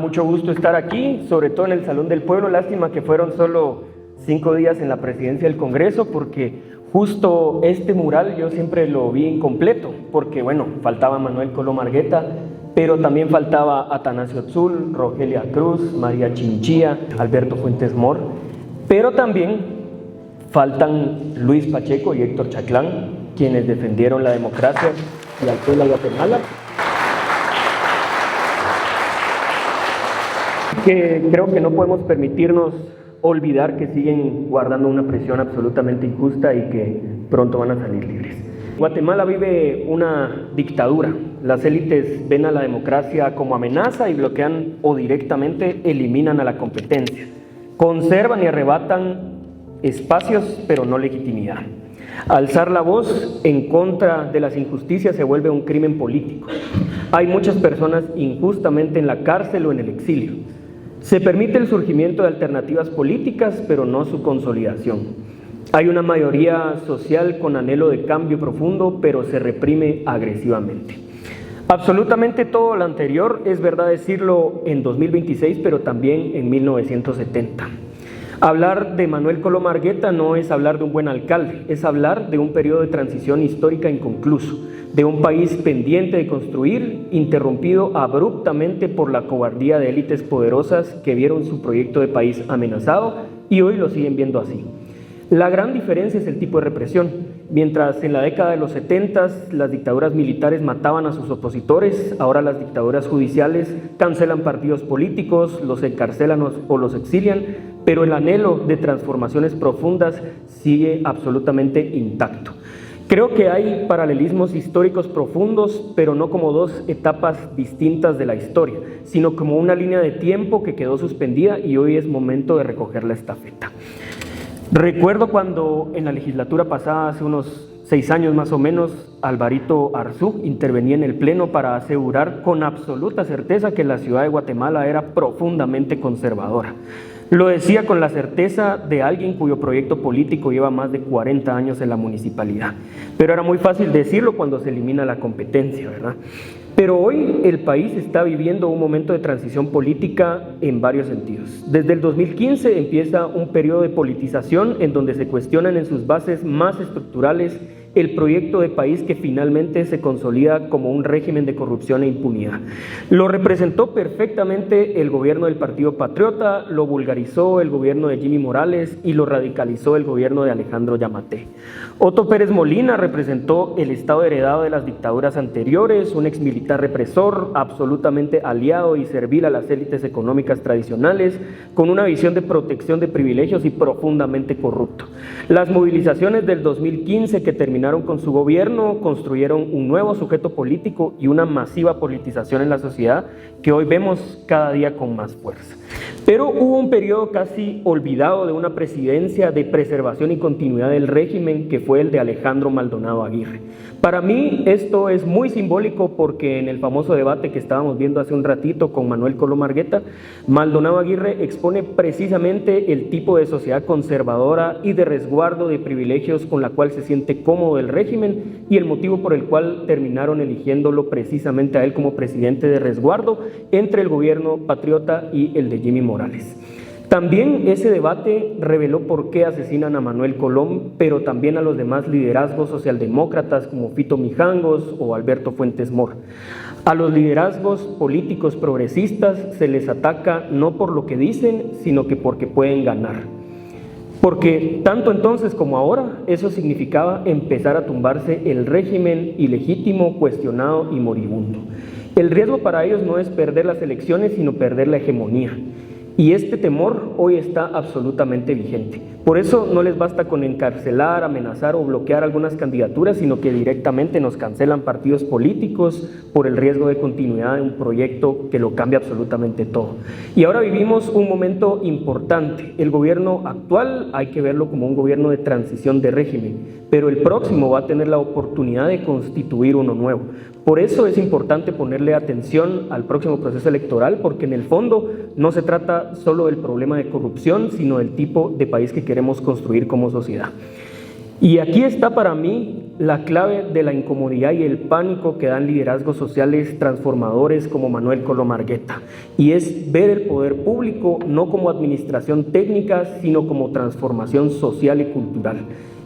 Mucho gusto estar aquí, sobre todo en el Salón del Pueblo. Lástima que fueron solo 5 días en la presidencia del Congreso, porque justo este mural yo siempre lo vi incompleto, porque bueno, faltaba Manuel Colom Argueta, pero también faltaba Atanasio Tzul, Rogelia Cruz, María Chinchilla, Alberto Fuentes Mohr, pero también faltan Luis Pacheco y Héctor Chaclán, quienes defendieron la democracia y al pueblo de Guatemala. Que creo que no podemos permitirnos olvidar que siguen guardando una prisión absolutamente injusta y que pronto van a salir libres. Guatemala vive una dictadura. Las élites ven a la democracia como amenaza y bloquean o directamente eliminan a la competencia. Conservan y arrebatan espacios, pero no legitimidad. Alzar la voz en contra de las injusticias se vuelve un crimen político. Hay muchas personas injustamente en la cárcel o en el exilio. Se permite el surgimiento de alternativas políticas, pero no su consolidación. Hay una mayoría social con anhelo de cambio profundo, pero se reprime agresivamente. Absolutamente todo lo anterior es verdad decirlo en 2026, pero también en 1970. Hablar de Manuel Colom Argueta no es hablar de un buen alcalde, es hablar de un periodo de transición histórica inconcluso, de un país pendiente de construir, interrumpido abruptamente por la cobardía de élites poderosas que vieron su proyecto de país amenazado y hoy lo siguen viendo así. La gran diferencia es el tipo de represión. Mientras en la década de los 70 las dictaduras militares mataban a sus opositores, ahora las dictaduras judiciales cancelan partidos políticos, los encarcelan o los exilian, pero el anhelo de transformaciones profundas sigue absolutamente intacto. Creo que hay paralelismos históricos profundos, pero no como dos etapas distintas de la historia, sino como una línea de tiempo que quedó suspendida y hoy es momento de recoger la estafeta. Recuerdo cuando en la legislatura pasada, hace unos 6 años más o menos, Alvarito Arzú intervenía en el Pleno para asegurar con absoluta certeza que la ciudad de Guatemala era profundamente conservadora. Lo decía con la certeza de alguien cuyo proyecto político lleva más de 40 años en la municipalidad. Pero era muy fácil decirlo cuando se elimina la competencia, ¿verdad? Pero hoy el país está viviendo un momento de transición política en varios sentidos. Desde el 2015 empieza un periodo de politización en donde se cuestionan en sus bases más estructurales el proyecto de país que finalmente se consolida como un régimen de corrupción e impunidad. Lo representó perfectamente el gobierno del Partido Patriota, lo vulgarizó el gobierno de Jimmy Morales y lo radicalizó el gobierno de Alejandro Yamatei. Otto Pérez Molina representó el estado heredado de las dictaduras anteriores, un exmilitar represor, absolutamente aliado y servil a las élites económicas tradicionales, con una visión de protección de privilegios y profundamente corrupto. Las movilizaciones del 2015 que terminaron con su gobierno construyeron un nuevo sujeto político y una masiva politización en la sociedad que hoy vemos cada día con más fuerza. Pero hubo un periodo casi olvidado de una presidencia de preservación y continuidad del régimen que fue el de Alejandro Maldonado Aguirre. Para mí esto es muy simbólico porque en el famoso debate que estábamos viendo hace un ratito con Manuel Colom Argueta, Maldonado Aguirre expone precisamente el tipo de sociedad conservadora y de resguardo de privilegios con la cual se siente cómodo el régimen y el motivo por el cual terminaron eligiéndolo precisamente a él como presidente de resguardo entre el gobierno patriota y el de Jimmy Morales. También ese debate reveló por qué asesinan a Manuel Colom, pero también a los demás liderazgos socialdemócratas como Fito Mijangos o Alberto Fuentes Mohr. A los liderazgos políticos progresistas se les ataca no por lo que dicen, sino que porque pueden ganar. Porque tanto entonces como ahora, eso significaba empezar a tumbarse el régimen ilegítimo, cuestionado y moribundo. El riesgo para ellos no es perder las elecciones, sino perder la hegemonía. Y este temor hoy está absolutamente vigente. Por eso no les basta con encarcelar, amenazar o bloquear algunas candidaturas, sino que directamente nos cancelan partidos políticos por el riesgo de continuidad de un proyecto que lo cambia absolutamente todo. Y ahora vivimos un momento importante. El gobierno actual hay que verlo como un gobierno de transición de régimen, pero el próximo va a tener la oportunidad de constituir uno nuevo. Por eso es importante ponerle atención al próximo proceso electoral, porque en el fondo no se trata solo del problema de corrupción, sino del tipo de país que queremos construir como sociedad. Y aquí está para mí la clave de la incomodidad y el pánico que dan liderazgos sociales transformadores como Manuel Colom Argueta, y es ver el poder público no como administración técnica, sino como transformación social y cultural.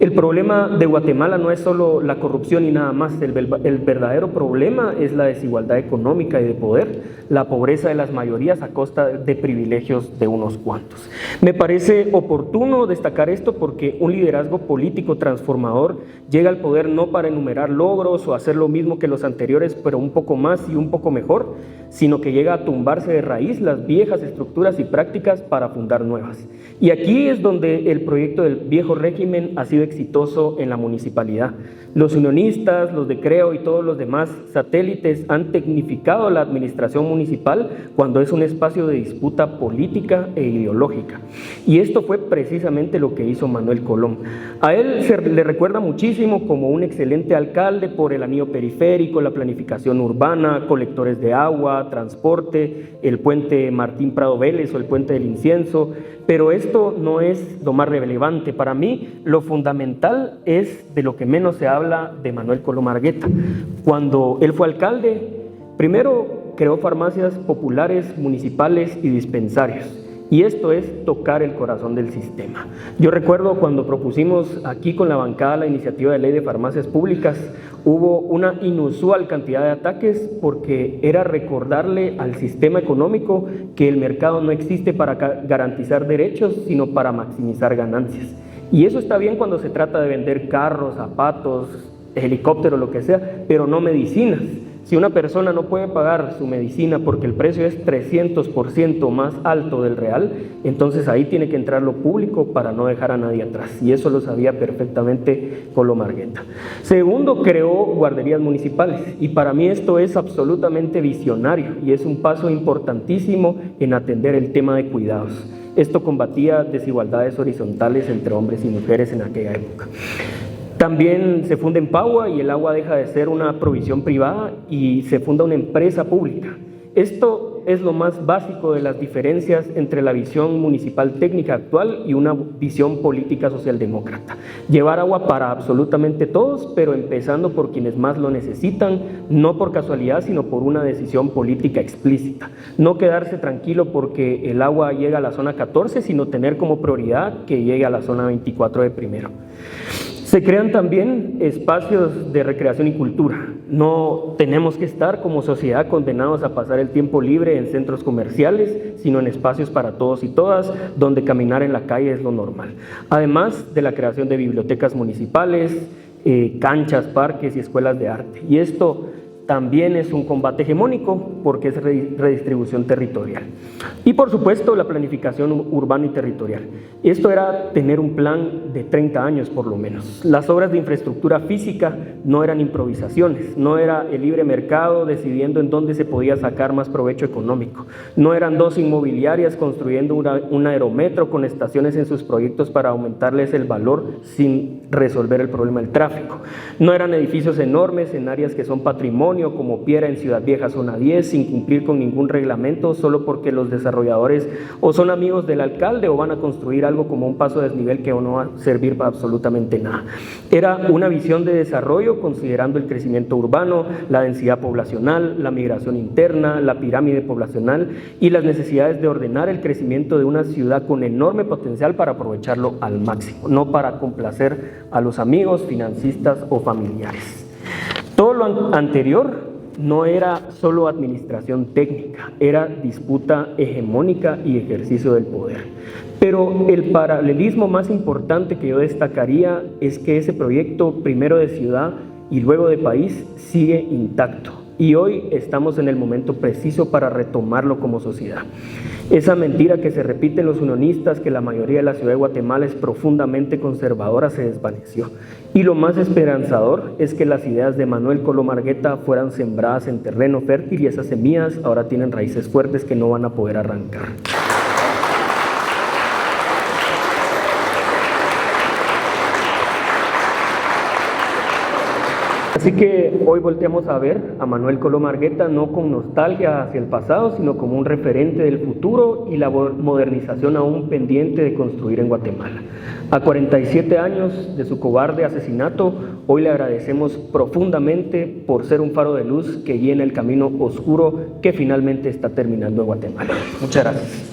El problema de Guatemala no es solo la corrupción y nada más, el verdadero problema es la desigualdad económica y de poder, la pobreza de las mayorías a costa de privilegios de unos cuantos. Me parece oportuno destacar esto porque un liderazgo político transformador llega al poder no para enumerar logros o hacer lo mismo que los anteriores, pero un poco más y un poco mejor, sino que llega a tumbarse de raíz las viejas estructuras y prácticas para fundar nuevas. Y aquí es donde el proyecto del viejo régimen ha sido exitoso en la municipalidad. Los unionistas, los de Creo y todos los demás satélites han tecnificado la administración municipal cuando es un espacio de disputa política e ideológica. Y esto fue precisamente lo que hizo Manuel Colom. A él se le recuerda muchísimo como un excelente alcalde por el anillo periférico, la planificación urbana, colectores de agua, transporte, el puente Martín Prado Vélez o el puente del Incienso, pero esto no es lo más relevante. Para mí, lo fundamental es de lo que menos se habla de Manuel Colom Argueta. Cuando él fue alcalde, primero creó farmacias populares, municipales y dispensarios. Y esto es tocar el corazón del sistema. Yo recuerdo cuando propusimos aquí con la bancada la iniciativa de ley de farmacias públicas, hubo una inusual cantidad de ataques porque era recordarle al sistema económico que el mercado no existe para garantizar derechos, sino para maximizar ganancias. Y eso está bien cuando se trata de vender carros, zapatos, helicópteros, lo que sea, pero no medicinas. Si una persona no puede pagar su medicina porque el precio es 300% más alto del real, entonces ahí tiene que entrar lo público para no dejar a nadie atrás. Y eso lo sabía perfectamente Colom Argueta. Segundo, creó guarderías municipales. Y para mí esto es absolutamente visionario y es un paso importantísimo en atender el tema de cuidados. Esto combatía desigualdades horizontales entre hombres y mujeres en aquella época. También se funda Empagua y el agua deja de ser una provisión privada y se funda una empresa pública. Esto es lo más básico de las diferencias entre la visión municipal técnica actual y una visión política socialdemócrata. Llevar agua para absolutamente todos, pero empezando por quienes más lo necesitan, no por casualidad, sino por una decisión política explícita. No quedarse tranquilo porque el agua llega a la zona 14, sino tener como prioridad que llegue a la zona 24 de primero. Se crean también espacios de recreación y cultura. No tenemos que estar como sociedad condenados a pasar el tiempo libre en centros comerciales, sino en espacios para todos y todas, donde caminar en la calle es lo normal. Además de la creación de bibliotecas municipales, canchas, parques y escuelas de arte. Y esto también es un combate hegemónico porque es redistribución territorial. Y por supuesto la planificación urbana y territorial. Esto era tener un plan de 30 años por lo menos. Las obras de infraestructura física no eran improvisaciones, no era el libre mercado decidiendo en dónde se podía sacar más provecho económico, no eran dos inmobiliarias construyendo un aerometro con estaciones en sus proyectos para aumentarles el valor sin resolver el problema del tráfico, no eran edificios enormes en áreas que son patrimonio como Piera en Ciudad Vieja, zona 10, sin cumplir con ningún reglamento, solo porque los desarrolladores o son amigos del alcalde o van a construir algo como un paso de desnivel que no va a servir para absolutamente nada. Era una visión de desarrollo considerando el crecimiento urbano, la densidad poblacional, la migración interna, la pirámide poblacional y las necesidades de ordenar el crecimiento de una ciudad con enorme potencial para aprovecharlo al máximo, no para complacer a los amigos, financistas o familiares. Todo lo anterior no era solo administración técnica, era disputa hegemónica y ejercicio del poder. Pero el paralelismo más importante que yo destacaría es que ese proyecto, primero de ciudad y luego de país, sigue intacto. Y hoy estamos en el momento preciso para retomarlo como sociedad. Esa mentira que se repite en los unionistas, que la mayoría de la ciudad de Guatemala es profundamente conservadora, se desvaneció. Y lo más esperanzador es que las ideas de Manuel Colom Argueta fueran sembradas en terreno fértil y esas semillas ahora tienen raíces fuertes que no van a poder arrancar. Así que hoy volteamos a ver a Manuel Colom Argueta no con nostalgia hacia el pasado, sino como un referente del futuro y la modernización aún pendiente de construir en Guatemala. A 47 años de su cobarde asesinato, hoy le agradecemos profundamente por ser un faro de luz que llena el camino oscuro que finalmente está terminando en Guatemala. Muchas gracias.